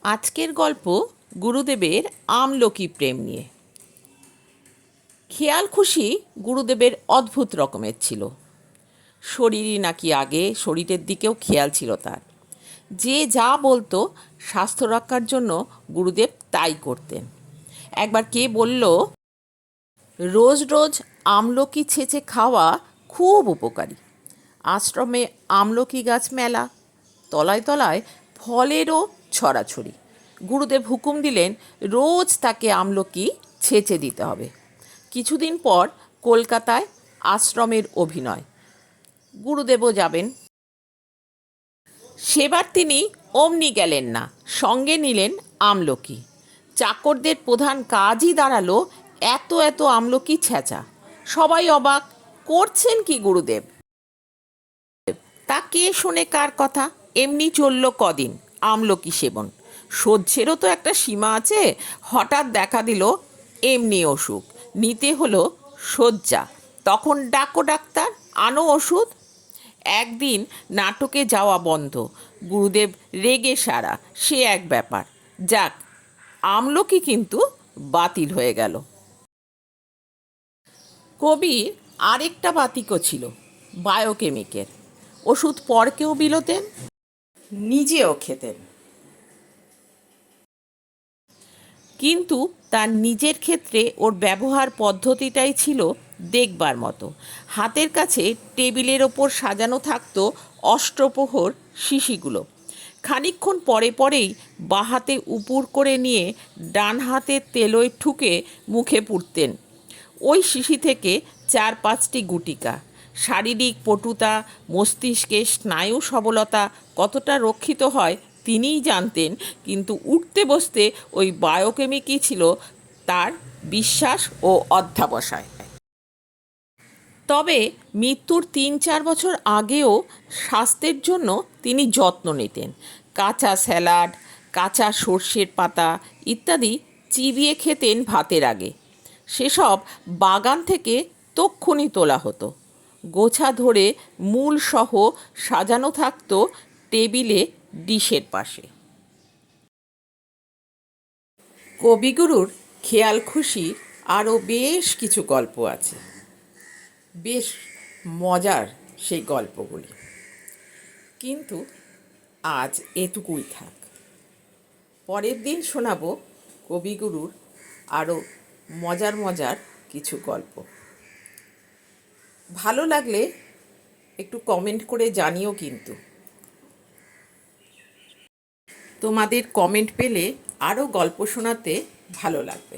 আজকের গল্প গুরুদেবের আমলকি প্রেম নিয়ে। খেয়াল খুশি গুরুদেবের অদ্ভুত রকমের ছিল। শরীরই নাকি আগে, শরীরের দিকেও খেয়াল ছিল তার। যে যা বলতো স্বাস্থ্য রক্ষার জন্য গুরুদেব তাই করতেন। একবার কে বলল, রোজ রোজ আমলকি ছেঁচে খাওয়া খুব উপকারী। আশ্রমে আমলকি গাছ মেলা, তলায় তলায় ফলেরও ছড়াছড়ি। গুরুদেব হুকুম দিলেন রোজ তাকে আমলকি ছেঁচে দিতে হবে। কিছুদিন পর কলকাতায় আশ্রমের অভিনয়, গুরুদেবও যাবেন। সেবার তিনি অমনি গেলেন না, সঙ্গে নিলেন আমলকি। চাকরদের প্রধান কাজই দাঁড়ালো এত এত আমলকি ছেঁচা। সবাই অবাক, করছেন কি গুরুদেব? তা কে শোনে কার কথা। এমনি চলল কদিন আমলকি সেবন। সহ্যেরও তো একটা সীমা আছে। হঠাৎ দেখা দিল এমনি অসুখ, নিতে হলো শয্যা। তখন ডাকো ডাক্তার, আনো ওষুধ। একদিন নাটকে যাওয়া বন্ধ, গুরুদেব রেগে সারা, সে এক ব্যাপার। যাক, আমলকি কিন্তু বাতিল হয়ে গেল। কবির আরেকটা বাতিকও ছিল, বায়োকেমিকের। ওষুধ পরকেও বিলোতেন, নিজেও খেতেন। কিন্তু তার নিজের ক্ষেত্রে ওর ব্যবহার পদ্ধতিটাই ছিল দেখবার মতো। হাতের কাছে টেবিলের ওপর সাজানো থাকতো অষ্টপ্রহর শিশিগুলো। খানিকক্ষণ পরে পরেই বাঁ হাতে উপুর করে নিয়ে ডান হাতে তেলোয় ঠুকে মুখে পুরতেন। ওই শিশি থেকে 4-5টি গুটিকা। শারীরিক পটুতা, মস্তিষ্কের স্নায়ু সবলতা কতটা রক্ষিত হয় তিনিই জানতেন, কিন্তু উঠতে বসতে ওই বায়োকেমিকই ছিল তার বিশ্বাস ও অধ্যাবসায়। তবে মৃত্যুর 3-4 বছর আগেও স্বাস্থ্যের জন্য তিনি যত্ন নিতেন। কাঁচা স্যালাড, কাঁচা সর্ষের পাতা ইত্যাদি চিবিয়ে খেতেন ভাতের আগে। সেসব বাগান থেকে তক্ষুনি তোলা হতো, গোছা ধরে মূলসহ সাজানো থাকতো টেবিলে ডিশের পাশে। কবিগুরুর খেয়াল খুশির আরও বেশ কিছু গল্প আছে, বেশ মজার সেই গল্পগুলি। কিন্তু আজ এটুকুই থাক। পরের দিন শোনাবো কবিগুরুর আরও মজার মজার কিছু গল্প। ভালো লাগলে একটু কমেন্ট করে জানিও, কিন্তু তোমাদের কমেন্ট পেলে আরও গল্প শোনাতে ভালো লাগবে।